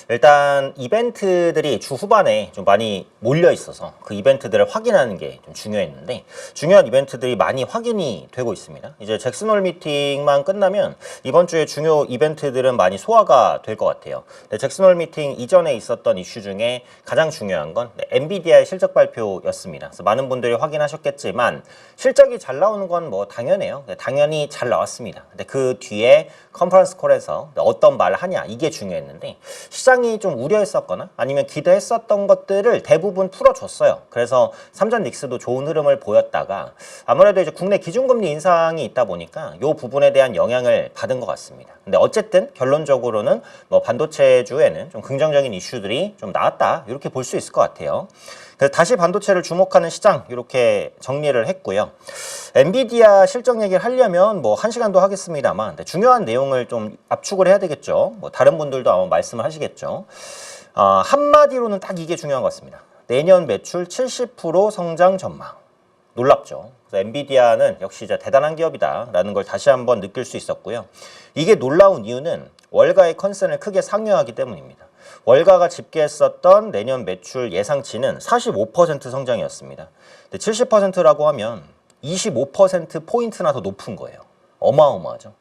일단 이벤트들이 주 후반에 좀 많이 몰려 있어서 그 이벤트들을 확인하는 게 좀 중요했는데 중요한 이벤트들이 많이 확인이 되고 있습니다. 이제 잭슨홀 미팅만 끝나면 이번 주에 중요 이벤트들은 많이 소화가 될 것 같아요. 잭슨홀 미팅 이전에 있었던 이슈 중에 가장 중요한 건 엔비디아의 실적 발표였습니다. 그래서 많은 분들이 확인하셨겠지만 실적이 잘 나오는 건 뭐 당연해요. 당연히 잘 나왔습니다. 근데 그 뒤에 컨퍼런스 콜에서 어떤 말을 하냐 이게 중요했는데 시장이 좀 우려했었거나 아니면 기대했었던 것들을 대부분 풀어줬어요. 그래서 삼전 닉스도 좋은 흐름을 보였다가 아무래도 이제 국내 기준금리 인상이 있다 보니까 이 부분에 대한 영향을 받은 것 같습니다. 근데 어쨌든 결론적으로는 뭐 반도체주에는 좀 긍정적인 이슈들이 좀 나왔다 이렇게 볼 수 있을 것 같아요. 그래서 다시 반도체를 주목하는 시장 이렇게 정리를 했고요. 엔비디아 실적 얘기를 하려면 뭐 1시간도 하겠습니다만 중요한 내용을 좀 압축을 해야 되겠죠. 뭐 다른 분들도 아마 말씀을 하시겠죠. 한마디로는 딱 이게 중요한 것 같습니다. 내년 매출 70% 성장 전망. 놀랍죠. 그래서 엔비디아는 역시 이제 대단한 기업이다라는 걸 다시 한번 느낄 수 있었고요. 이게 놀라운 이유는 월가의 컨센을 크게 상회하기 때문입니다. 월가가 집계했었던 내년 매출 예상치는 45% 성장이었습니다. 근데 70%라고 하면 25%포인트나 더 높은 거예요. 어마어마하죠.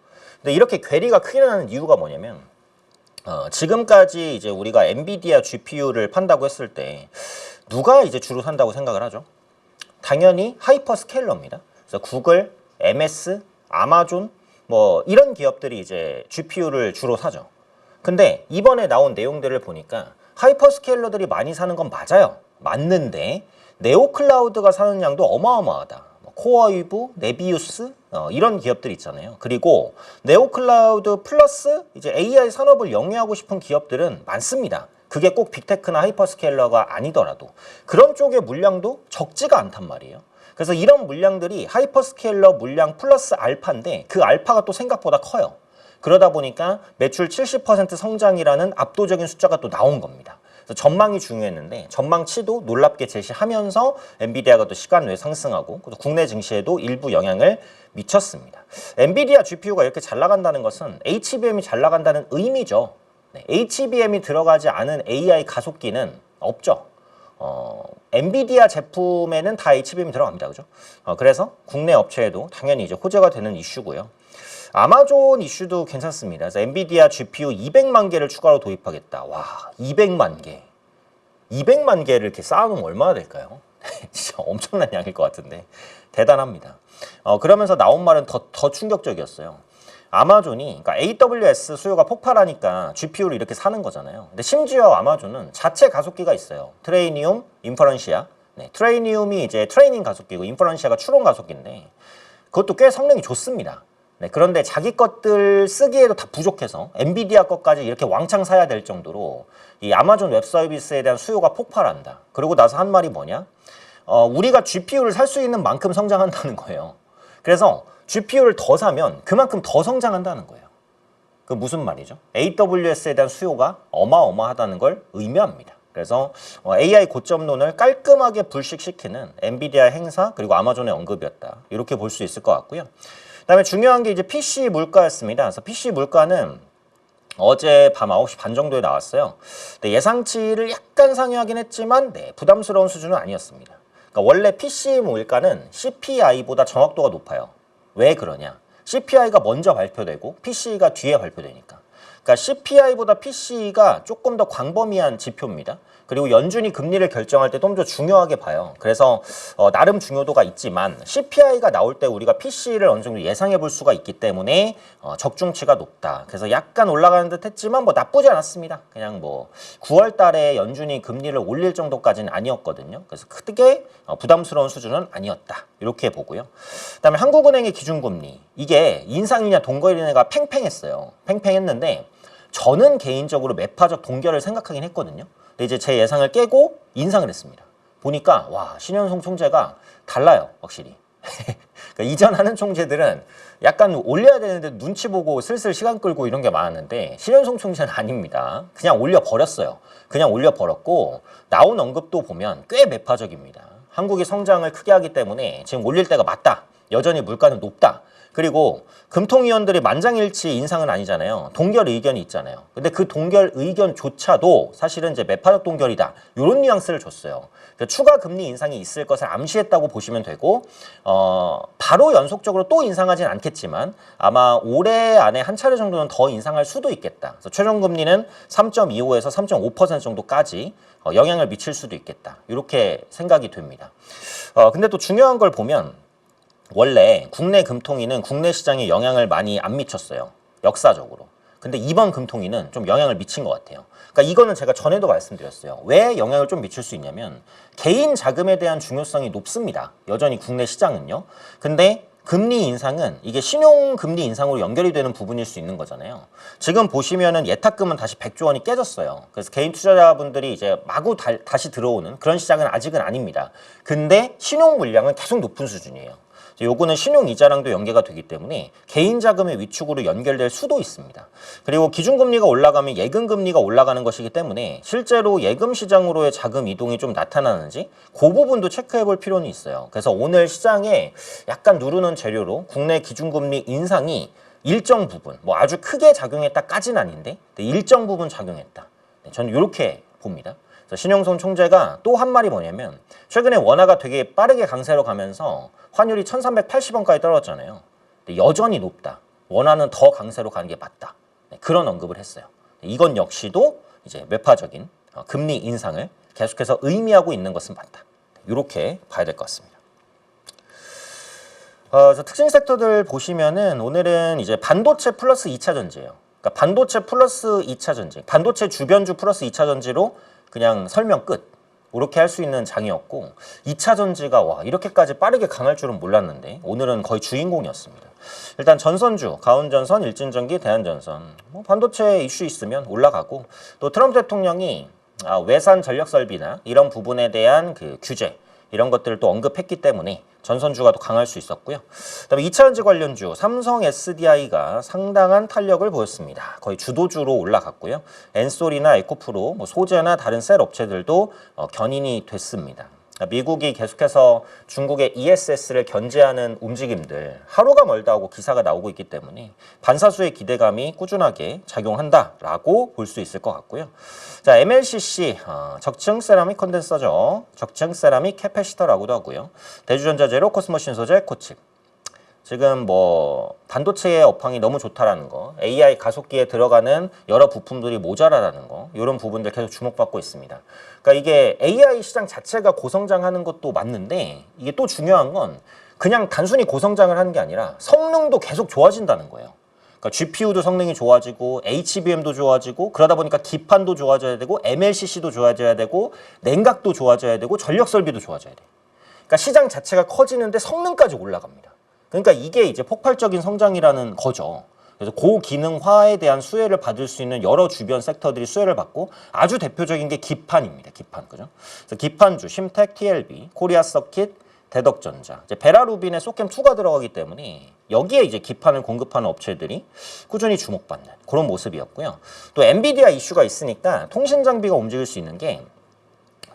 근데 이렇게 괴리가 크게 나는 이유가 뭐냐면 지금까지 이제 우리가 엔비디아 GPU를 판다고 했을 때 누가 이제 주로 산다고 생각을 하죠? 당연히 하이퍼스케일러입니다. 그래서 구글, MS, 아마존 뭐 이런 기업들이 이제 GPU를 주로 사죠. 근데 이번에 나온 내용들을 보니까 하이퍼스케일러들이 많이 사는 건 맞아요. 맞는데 네오클라우드가 사는 양도 어마어마하다. 코어이브, 네비우스 이런 기업들이 있잖아요. 그리고 네오클라우드 플러스 이제 AI 산업을 영위하고 싶은 기업들은 많습니다. 그게 꼭 빅테크나 하이퍼스케일러가 아니더라도 그런 쪽의 물량도 적지가 않단 말이에요. 그래서 이런 물량들이 하이퍼스케일러 물량 플러스 알파인데 그 알파가 또 생각보다 커요. 그러다 보니까 매출 70% 성장이라는 압도적인 숫자가 또 나온 겁니다. 그래서 전망이 중요했는데 전망치도 놀랍게 제시하면서 엔비디아가 또 시간 외에 상승하고 국내 증시에도 일부 영향을 미쳤습니다. 엔비디아 GPU가 이렇게 잘 나간다는 것은 HBM이 잘 나간다는 의미죠. HBM이 들어가지 않은 AI 가속기는 없죠. 엔비디아 제품에는 다 HBM이 들어갑니다. 그죠? 그래서 국내 업체에도 당연히 이제 호재가 되는 이슈고요. 아마존 이슈도 괜찮습니다. 그래서 엔비디아 GPU 200만 개를 추가로 도입하겠다. 와, 200만 개. 200만 개를 이렇게 쌓아놓으면 얼마나 될까요? 진짜 엄청난 양일 것 같은데. 대단합니다. 그러면서 나온 말은 더 충격적이었어요. 아마존이, 그러니까 AWS 수요가 폭발하니까 GPU를 이렇게 사는 거잖아요. 근데 심지어 아마존은 자체 가속기가 있어요. 트레이니움, 인퍼런시아. 네, 트레이니움이 이제 트레이닝 가속기고 인퍼런시아가 추론 가속기인데 그것도 꽤 성능이 좋습니다. 네, 그런데 자기 것들 쓰기에도 다 부족해서 엔비디아 것까지 이렇게 왕창 사야 될 정도로 이 아마존 웹 서비스에 대한 수요가 폭발한다. 그러고 나서 한 말이 뭐냐? 우리가 GPU를 살 수 있는 만큼 성장한다는 거예요. 그래서 GPU를 더 사면 그만큼 더 성장한다는 거예요. 그 무슨 말이죠? AWS에 대한 수요가 어마어마하다는 걸 의미합니다. 그래서 AI 고점론을 깔끔하게 불식시키는 엔비디아 행사 그리고 아마존의 언급이었다. 이렇게 볼 수 있을 것 같고요. 그다음에 중요한 게 이제 PC 물가였습니다. 그래서 PC 물가는 어제 밤 9시 반 정도에 나왔어요. 근데 예상치를 약간 상회하긴 했지만 부담스러운 수준은 아니었습니다. 그러니까 원래 PC 물가는 CPI보다 정확도가 높아요. 왜 그러냐? CPI가 먼저 발표되고 PC가 뒤에 발표되니까. 그러니까 CPI보다 PC가 조금 더 광범위한 지표입니다. 그리고 연준이 금리를 결정할 때 좀 더 중요하게 봐요. 그래서 나름 중요도가 있지만 CPI가 나올 때 우리가 PC를 어느 정도 예상해 볼 수가 있기 때문에 적중치가 높다. 그래서 약간 올라가는 듯 했지만 뭐 나쁘지 않았습니다. 그냥 뭐 9월 달에 연준이 금리를 올릴 정도까지는 아니었거든요. 그래서 크게 부담스러운 수준은 아니었다. 이렇게 보고요. 그다음에 한국은행의 기준금리. 이게 인상이냐 동결이냐가 팽팽했어요. 팽팽했는데 저는 개인적으로 매파적 동결을 생각하긴 했거든요. 근데 이제 제 예상을 깨고 인상을 했습니다. 보니까 와, 신현송 총재가 달라요, 확실히. 그러니까 이전 하는 총재들은 약간 올려야 되는데 눈치 보고 슬슬 시간 끌고 이런 게 많았는데 신현송 총재는 아닙니다. 그냥 올려버렸어요. 그냥 올려버렸고 나온 언급도 보면 꽤 매파적입니다. 한국이 성장을 크게 하기 때문에 지금 올릴 때가 맞다. 여전히 물가는 높다. 그리고 금통위원들이 만장일치 인상은 아니잖아요. 동결 의견이 있잖아요. 근데 그 동결 의견조차도 사실은 이제 매파적 동결이다. 이런 뉘앙스를 줬어요. 그러니까 추가 금리 인상이 있을 것을 암시했다고 보시면 되고 바로 연속적으로 또 인상하진 않겠지만 아마 올해 안에 한 차례 정도는 더 인상할 수도 있겠다. 그래서 최종 금리는 3.25에서 3.5% 정도까지 영향을 미칠 수도 있겠다. 이렇게 생각이 됩니다. 근데 또 중요한 걸 보면 원래 국내 금통위는 국내 시장에 영향을 많이 안 미쳤어요. 역사적으로. 근데 이번 금통위는 좀 영향을 미친 것 같아요. 그러니까 이거는 제가 전에도 말씀드렸어요. 왜 영향을 좀 미칠 수 있냐면 개인 자금에 대한 중요성이 높습니다. 여전히 국내 시장은요. 근데 금리 인상은 이게 신용금리 인상으로 연결이 되는 부분일 수 있는 거잖아요. 지금 보시면은 예탁금은 다시 100조 원이 깨졌어요. 그래서 개인 투자자분들이 이제 마구 다시 들어오는 그런 시장은 아직은 아닙니다. 근데 신용 물량은 계속 높은 수준이에요. 요거는 신용이자랑도 연계가 되기 때문에 개인 자금의 위축으로 연결될 수도 있습니다. 그리고 기준금리가 올라가면 예금금리가 올라가는 것이기 때문에 실제로 예금 시장으로의 자금 이동이 좀 나타나는지 그 부분도 체크해 볼 필요는 있어요. 그래서 오늘 시장에 약간 누르는 재료로 국내 기준금리 인상이 일정 부분, 뭐 아주 크게 작용했다까지는 아닌데 일정 부분 작용했다. 저는 이렇게 봅니다. 신영선 총재가 또 한 말이 뭐냐면 최근에 원화가 되게 빠르게 강세로 가면서 환율이 1380원까지 떨어졌잖아요. 근데 여전히 높다. 원화는 더 강세로 가는 게 맞다. 그런 언급을 했어요. 이건 역시도 이제 매파적인 금리 인상을 계속해서 의미하고 있는 것은 맞다. 이렇게 봐야 될 것 같습니다. 특징 섹터들 보시면은 오늘은 이제 반도체 플러스 2차 전지예요. 그러니까 반도체 플러스 2차 전지, 반도체 주변주 플러스 2차 전지로 그냥 설명 끝. 이렇게 할 수 있는 장이었고 2차 전지가 와 이렇게까지 빠르게 강할 줄은 몰랐는데 오늘은 거의 주인공이었습니다. 일단 전선주, 가온전선, 일진전기, 대한전선 뭐 반도체 이슈 있으면 올라가고 또 트럼프 대통령이 외산 전력설비나 이런 부분에 대한 그 규제 이런 것들을 또 언급했기 때문에 전선주가 더 강할 수 있었고요. 그다음에 2차전지 관련주 삼성 SDI가 상당한 탄력을 보였습니다. 거의 주도주로 올라갔고요. 엔솔이나 에코프로, 뭐 소재나 다른 셀 업체들도 견인이 됐습니다. 미국이 계속해서 중국의 ESS를 견제하는 움직임들 하루가 멀다 하고 기사가 나오고 있기 때문에 반사수의 기대감이 꾸준하게 작용한다라고 볼 수 있을 것 같고요. 자, MLCC 적층 세라믹 컨덴서죠. 적층 세라믹 캐패시터라고도 하고요. 대주전자 제로 코스모신 소재 코칩. 지금 뭐 반도체의 업황이 너무 좋다라는 거, AI 가속기에 들어가는 여러 부품들이 모자라다는 거, 이런 부분들 계속 주목받고 있습니다. 그러니까 이게 AI 시장 자체가 고성장하는 것도 맞는데 이게 또 중요한 건 그냥 단순히 고성장을 하는 게 아니라 성능도 계속 좋아진다는 거예요. 그러니까 GPU도 성능이 좋아지고 HBM도 좋아지고 그러다 보니까 기판도 좋아져야 되고 MLCC도 좋아져야 되고 냉각도 좋아져야 되고 전력 설비도 좋아져야 돼. 그러니까 시장 자체가 커지는데 성능까지 올라갑니다. 그러니까 이게 이제 폭발적인 성장이라는 거죠. 그래서 고기능화에 대한 수혜를 받을 수 있는 여러 주변 섹터들이 수혜를 받고 아주 대표적인 게 기판입니다. 기판, 그죠? 그래서 기판주, 심텍, TLB, 코리아 서킷, 대덕전자, 이제 베라루빈에 소캠2가 들어가기 때문에 여기에 이제 기판을 공급하는 업체들이 꾸준히 주목받는 그런 모습이었고요. 또 엔비디아 이슈가 있으니까 통신 장비가 움직일 수 있는 게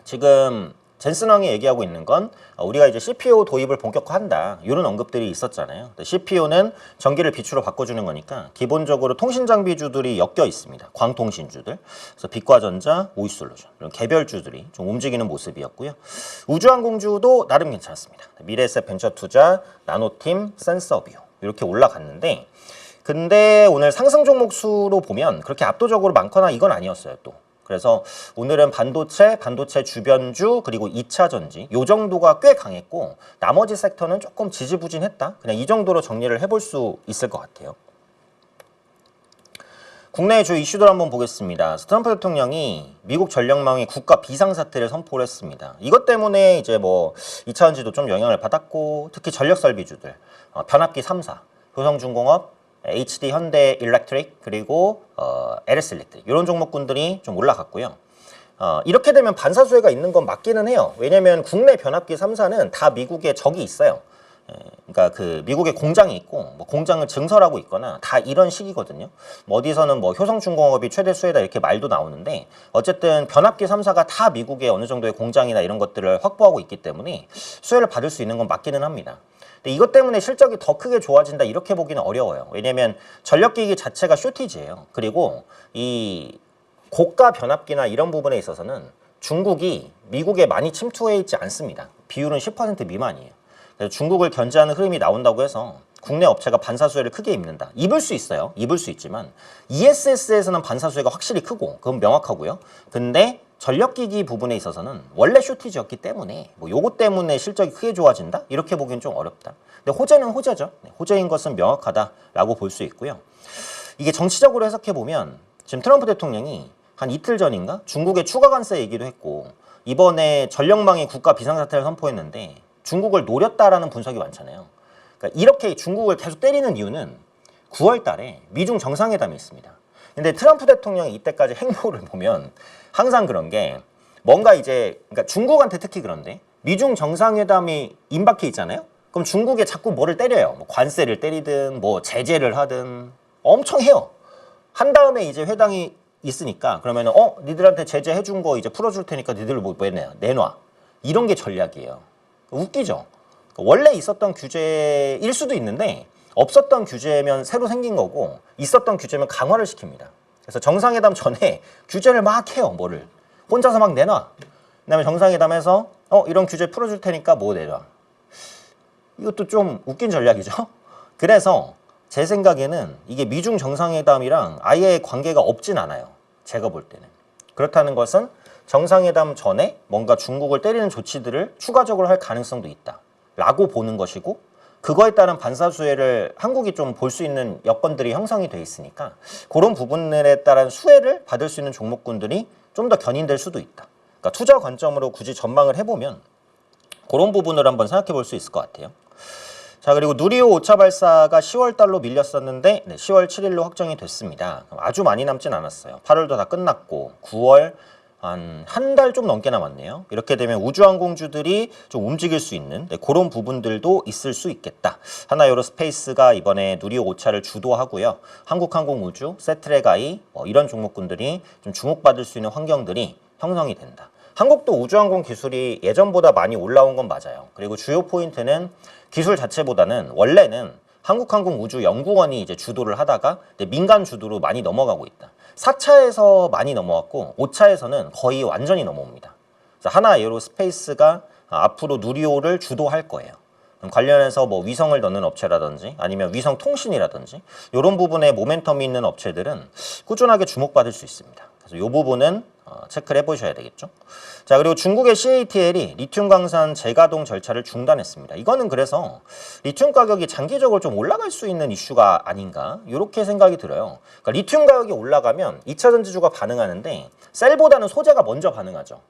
지금 젠슨 왕이 얘기하고 있는 건 우리가 이제 CPU 도입을 본격화한다 이런 언급들이 있었잖아요. CPU는 전기를 빛으로 바꿔주는 거니까 기본적으로 통신 장비주들이 엮여 있습니다. 광통신주들, 그래서 빛과전자, 오이솔루션 이런 개별주들이 좀 움직이는 모습이었고요. 우주항공주도 나름 괜찮았습니다. 미래에셋 벤처투자, 나노팀, 센서뷰 이렇게 올라갔는데 근데 오늘 상승 종목 수로 보면 그렇게 압도적으로 많거나 이건 아니었어요 또. 그래서 오늘은 반도체 주변주, 그리고 2차 전지 요 정도가 꽤 강했고 나머지 섹터는 조금 지지부진했다. 그냥 이 정도로 정리를 해볼 수 있을 것 같아요. 국내의 주요 이슈들 한번 보겠습니다. 트럼프 대통령이 미국 전력망의 국가 비상사태를 선포를 했습니다. 이것 때문에 이제 뭐 2차 전지도 좀 영향을 받았고 특히 전력 설비주들, 변압기 3사, 효성중공업, HD 현대 일렉트릭 그리고 LS 일렉트릭 이런 종목군들이 좀 올라갔고요. 이렇게 되면 반사수혜가 있는 건 맞기는 해요. 왜냐면 국내 변압기 3사는 다 미국에 적이 있어요. 그러니까 그 미국에 공장이 있고 뭐 공장을 증설하고 있거나 다 이런 식이거든요. 뭐 어디서는 뭐 효성중공업이 최대 수혜다 이렇게 말도 나오는데 어쨌든 변압기 3사가 다 미국에 어느 정도의 공장이나 이런 것들을 확보하고 있기 때문에 수혜를 받을 수 있는 건 맞기는 합니다. 근데 이것 때문에 실적이 더 크게 좋아진다 이렇게 보기는 어려워요. 왜냐면 전력기기 자체가 쇼티지예요. 그리고 이 고가 변압기나 이런 부분에 있어서는 중국이 미국에 많이 침투해 있지 않습니다. 비율은 10% 미만이에요. 그래서 중국을 견제하는 흐름이 나온다고 해서 국내 업체가 반사수혜를 크게 입는다. 입을 수 있어요. 입을 수 있지만 ESS에서는 반사수혜가 확실히 크고 그건 명확하고요. 근데 전력기기 부분에 있어서는 원래 쇼티지였기 때문에 뭐 요것 때문에 실적이 크게 좋아진다? 이렇게 보기엔 좀 어렵다. 근데 호재는 호재죠. 호재인 것은 명확하다라고 볼 수 있고요. 이게 정치적으로 해석해보면 지금 트럼프 대통령이 한 이틀 전인가 중국의 추가 관세 얘기도 했고 이번에 전력망의 국가 비상사태를 선포했는데 중국을 노렸다라는 분석이 많잖아요. 그러니까 이렇게 중국을 계속 때리는 이유는 9월 달에 미중 정상회담이 있습니다. 근데 트럼프 대통령이 이때까지 행보를 보면 항상 그런 게 뭔가 이제 그러니까 중국한테 특히 그런데 미중 정상회담이 임박해 있잖아요. 그럼 중국에 자꾸 뭐를 때려요. 뭐 관세를 때리든 뭐 제재를 하든 엄청 해요. 한 다음에 이제 회담이 있으니까 그러면은 니들한테 제재해 준 거 이제 풀어줄 테니까 니들 뭐 내놔. 이런 게 전략이에요. 웃기죠. 원래 있었던 규제일 수도 있는데 없었던 규제면 새로 생긴 거고 있었던 규제면 강화를 시킵니다. 그래서 정상회담 전에 규제를 막 해요. 뭐를 혼자서 막 내놔. 그다음에 정상회담에서 이런 규제 풀어줄 테니까 뭐 내놔. 이것도 좀 웃긴 전략이죠. 그래서 제 생각에는 이게 미중 정상회담이랑 아예 관계가 없진 않아요. 제가 볼 때는. 그렇다는 것은 정상회담 전에 뭔가 중국을 때리는 조치들을 추가적으로 할 가능성도 있다 라고 보는 것이고 그거에 따른 반사수혜를 한국이 좀 볼 수 있는 여건들이 형성이 돼 있으니까 그런 부분에 따른 수혜를 받을 수 있는 종목군들이 좀 더 견인될 수도 있다. 그러니까 투자 관점으로 굳이 전망을 해보면 그런 부분을 한번 생각해 볼 수 있을 것 같아요. 자, 그리고 누리호 5차 발사가 10월 달로 밀렸었는데 10월 7일로 확정이 됐습니다. 아주 많이 남진 않았어요. 8월도 다 끝났고 9월 한 달 좀 넘게 남았네요. 이렇게 되면 우주항공주들이 좀 움직일 수 있는 그런 부분들도 있을 수 있겠다. 하나에어로스페이스가 이번에 누리호 5차를 주도하고요. 한국항공우주, 세트랙아이 이런 종목군들이 좀 주목받을 수 있는 환경들이 형성이 된다. 한국도 우주항공 기술이 예전보다 많이 올라온 건 맞아요. 그리고 주요 포인트는 기술 자체보다는 원래는 한국항공우주연구원이 이제 주도를 하다가 민간 주도로 많이 넘어가고 있다. 4차에서 많이 넘어왔고 5차에서는 거의 완전히 넘어옵니다. 그래서 하나에어로스페이스가 앞으로 누리호를 주도할 거예요. 관련해서 뭐 위성을 넣는 업체라든지 아니면 위성 통신이라든지 이런 부분에 모멘텀이 있는 업체들은 꾸준하게 주목받을 수 있습니다. 그래서 이 부분은 체크를 해보셔야 되겠죠. 자, 그리고 중국의 CATL이 리튬 광산 재가동 절차를 중단했습니다. 이거는 그래서 리튬 가격이 장기적으로 좀 올라갈 수 있는 이슈가 아닌가 이렇게 생각이 들어요. 그러니까 리튬 가격이 올라가면 2차 전지주가 반응하는데 셀보다는 소재가 먼저 반응하죠.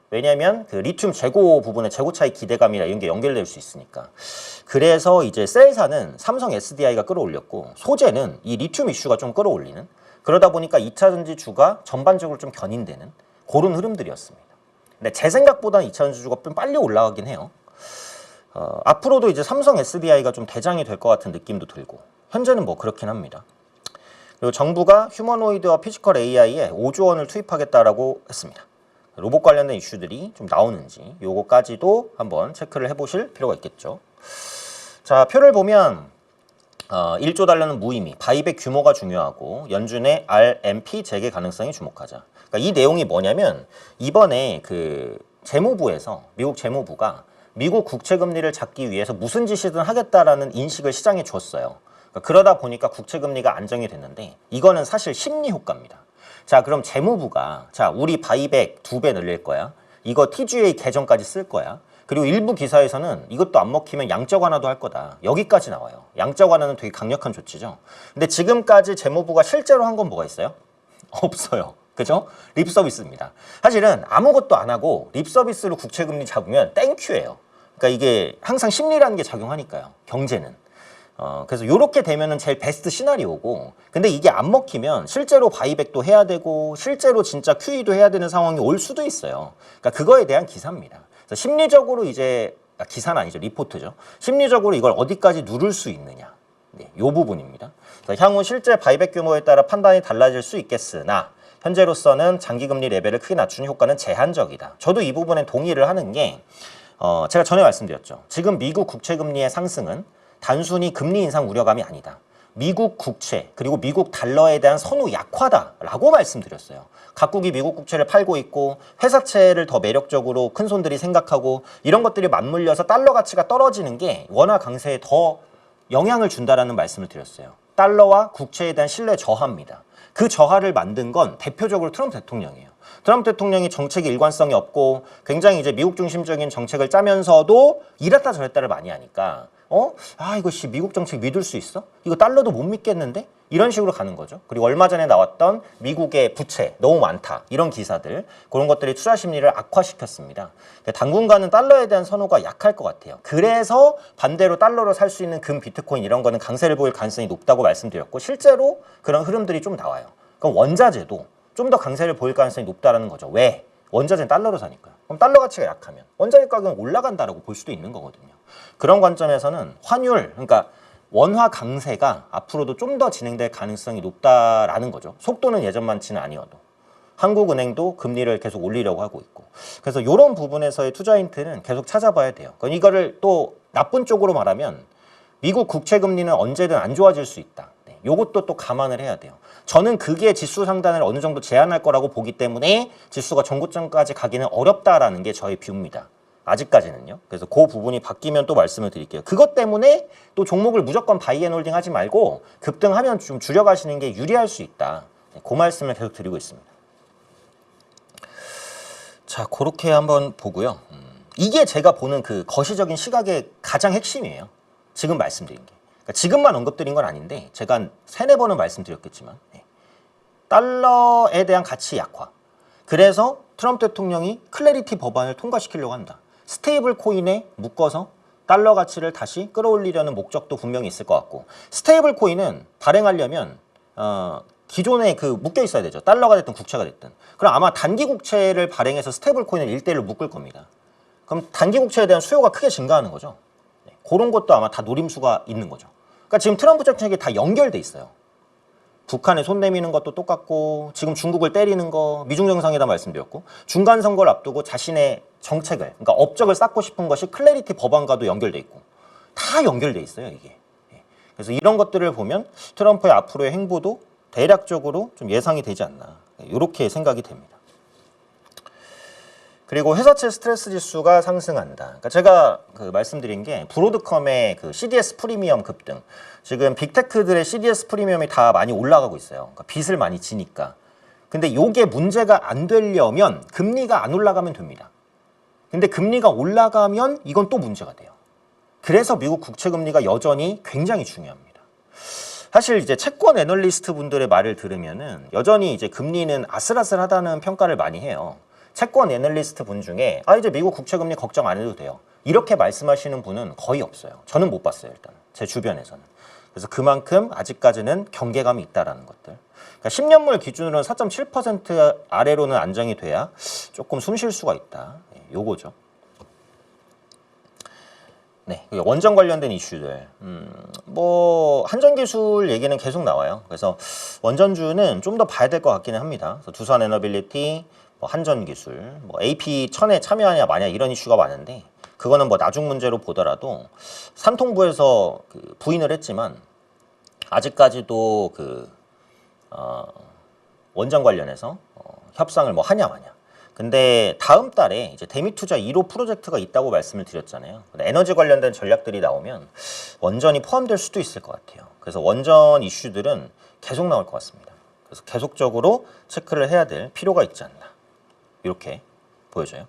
왜냐하면 그 리튬 재고 부분의 재고 차익 기대감이나 이런 게 연결될 수 있으니까. 그래서 이제 셀사는 삼성 SDI가 끌어올렸고 소재는 이 리튬 이슈가 좀 끌어올리는 그러다 보니까 2차 전지주가 전반적으로 좀 견인되는 그런 흐름들이었습니다. 근데 제 생각보다는 2차 전지주가 좀 빨리 올라가긴 해요. 앞으로도 이제 삼성 SDI가 좀 대장이 될 것 같은 느낌도 들고 현재는 뭐 그렇긴 합니다. 그리고 정부가 휴머노이드와 피지컬 AI에 5조 원을 투입하겠다라고 했습니다. 로봇 관련된 이슈들이 좀 나오는지 요거까지도 한번 체크를 해보실 필요가 있겠죠. 자, 표를 보면 1조 달러는 무의미, 바이백 규모가 중요하고 연준의 RMP 재개 가능성에 주목하자. 그러니까 이 내용이 뭐냐면 이번에 그 재무부에서 미국 재무부가 미국 국채 금리를 잡기 위해서 무슨 짓이든 하겠다라는 인식을 시장에 줬어요. 그러다 보니까 국채 금리가 안정이 됐는데 이거는 사실 심리 효과입니다. 자, 그럼 재무부가 우리 바이백 2배 늘릴 거야. 이거 TGA 개정까지 쓸 거야. 그리고 일부 기사에서는 이것도 안 먹히면 양적 완화도 할 거다. 여기까지 나와요. 양적 완화는 되게 강력한 조치죠. 근데 지금까지 재무부가 실제로 한 건 뭐가 있어요? 없어요. 그죠? 립서비스입니다. 사실은 아무것도 안 하고 립서비스로 국채금리 잡으면 땡큐예요. 그러니까 이게 항상 심리라는 게 작용하니까요. 경제는. 그래서 이렇게 되면은 제일 베스트 시나리오고 근데 이게 안 먹히면 실제로 바이백도 해야 되고 실제로 진짜 QE도 해야 되는 상황이 올 수도 있어요. 그러니까 그거에 대한 기사입니다. 그래서 심리적으로 이제 기사는 아니죠. 리포트죠. 심리적으로 이걸 어디까지 누를 수 있느냐. 네, 이 부분입니다. 향후 실제 바이백 규모에 따라 판단이 달라질 수 있겠으나 현재로서는 장기금리 레벨을 크게 낮추는 효과는 제한적이다. 저도 이 부분에 동의를 하는 게 제가 전에 말씀드렸죠. 지금 미국 국채 금리의 상승은 단순히 금리 인상 우려감이 아니다. 미국 국채 그리고 미국 달러에 대한 선호 약화다라고 말씀드렸어요. 각국이 미국 국채를 팔고 있고 회사채를 더 매력적으로 큰 손들이 생각하고 이런 것들이 맞물려서 달러 가치가 떨어지는 게 원화 강세에 더 영향을 준다라는 말씀을 드렸어요. 달러와 국채에 대한 신뢰 저하입니다. 그 저하를 만든 건 대표적으로 트럼프 대통령이에요. 트럼프 대통령이 정책의 일관성이 없고 굉장히 이제 미국 중심적인 정책을 짜면서도 이랬다 저랬다를 많이 하니까 이거 미국 정책 믿을 수 있어? 이거 달러도 못 믿겠는데? 이런 식으로 가는 거죠. 그리고 얼마 전에 나왔던 미국의 부채 너무 많다. 이런 기사들, 그런 것들이 투자 심리를 악화시켰습니다. 당분간은 달러에 대한 선호가 약할 것 같아요. 그래서 반대로 달러로 살 수 있는 금, 비트코인 이런 거는 강세를 보일 가능성이 높다고 말씀드렸고 실제로 그런 흐름들이 좀 나와요. 그럼 원자재도 좀 더 강세를 보일 가능성이 높다라는 거죠. 왜? 원자재는 달러로 사니까요. 그럼 달러 가치가 약하면 원자재 가격은 올라간다라고 볼 수도 있는 거거든요. 그런 관점에서는 환율, 그러니까 원화 강세가 앞으로도 좀 더 진행될 가능성이 높다라는 거죠. 속도는 예전만치는 아니어도. 한국은행도 금리를 계속 올리려고 하고 있고. 그래서 이런 부분에서의 투자 힌트는 계속 찾아봐야 돼요. 그러니까 이거를 또 나쁜 쪽으로 말하면 미국 국채 금리는 언제든 안 좋아질 수 있다. 요것도 또 감안을 해야 돼요. 저는 그게 지수 상단을 어느 정도 제한할 거라고 보기 때문에 지수가 전고점까지 가기는 어렵다라는 게 저의 뷰입니다. 아직까지는요. 그래서 그 부분이 바뀌면 또 말씀을 드릴게요. 그것 때문에 또 종목을 무조건 바이앤홀딩 하지 말고 급등하면 좀 줄여가시는 게 유리할 수 있다. 그 말씀을 계속 드리고 있습니다. 자, 그렇게 한번 보고요. 이게 제가 보는 그 거시적인 시각의 가장 핵심이에요. 지금 말씀드린 게. 그러니까 지금만 언급드린 건 아닌데 제가 한 3-4번은 말씀드렸겠지만 달러에 대한 가치 약화. 그래서 트럼프 대통령이 클래리티 법안을 통과시키려고 한다. 스테이블 코인에 묶어서 달러 가치를 다시 끌어올리려는 목적도 분명히 있을 것 같고 스테이블 코인은 발행하려면 기존에 그 묶여 있어야 되죠. 달러가 됐든 국채가 됐든. 그럼 아마 단기 국채를 발행해서 스테이블 코인을 1대1로 묶을 겁니다. 그럼 단기 국채에 대한 수요가 크게 증가하는 거죠. 그런 것도 아마 다 노림수가 있는 거죠. 그러니까 지금 트럼프 정책이 다 연결돼 있어요. 북한에 손 내미는 것도 똑같고 지금 중국을 때리는 거 미중 정상회담 말씀드렸고 중간 선거를 앞두고 자신의 정책을 그러니까 업적을 쌓고 싶은 것이 클래리티 법안과도 연결돼 있고 다 연결돼 있어요 이게. 그래서 이런 것들을 보면 트럼프의 앞으로의 행보도 대략적으로 좀 예상이 되지 않나 이렇게 생각이 됩니다. 그리고 회사채 스트레스 지수가 상승한다. 그러니까 제가 말씀드린 게 브로드컴의 그 CDS 프리미엄 급등. 지금 빅테크들의 CDS 프리미엄이 다 많이 올라가고 있어요. 그러니까 빚을 많이 지니까. 근데 이게 문제가 안 되려면 금리가 안 올라가면 됩니다. 근데 금리가 올라가면 이건 또 문제가 돼요. 그래서 미국 국채 금리가 여전히 굉장히 중요합니다. 사실 이제 채권 애널리스트 분들의 말을 들으면은 여전히 이제 금리는 아슬아슬하다는 평가를 많이 해요. 채권 애널리스트 분 중에 이제 미국 국채 금리 걱정 안 해도 돼요. 이렇게 말씀하시는 분은 거의 없어요. 저는 못 봤어요, 일단. 제 주변에서는. 그래서 그만큼 아직까지는 경계감이 있다라는 것들. 그러니까 10년물 기준으로는 4.7% 아래로는 안정이 돼야 조금 숨 쉴 수가 있다. 요거죠. 네, 원전 관련된 이슈들. 한전기술 얘기는 계속 나와요. 그래서 원전주는 좀 더 봐야 될 것 같기는 합니다. 그래서 두산에너빌리티, 한전기술, AP1000에 참여하냐 마냐 이런 이슈가 많은데 그거는 나중 문제로 보더라도 산통부에서 부인을 했지만 아직까지도 원전 관련해서 협상을 하냐 마냐. 근데 다음 달에 이제 대미투자 1호 프로젝트가 있다고 말씀을 드렸잖아요. 에너지 관련된 전략들이 나오면 원전이 포함될 수도 있을 것 같아요. 그래서 원전 이슈들은 계속 나올 것 같습니다. 그래서 계속적으로 체크를 해야 될 필요가 있지 않나. 이렇게 보여져요.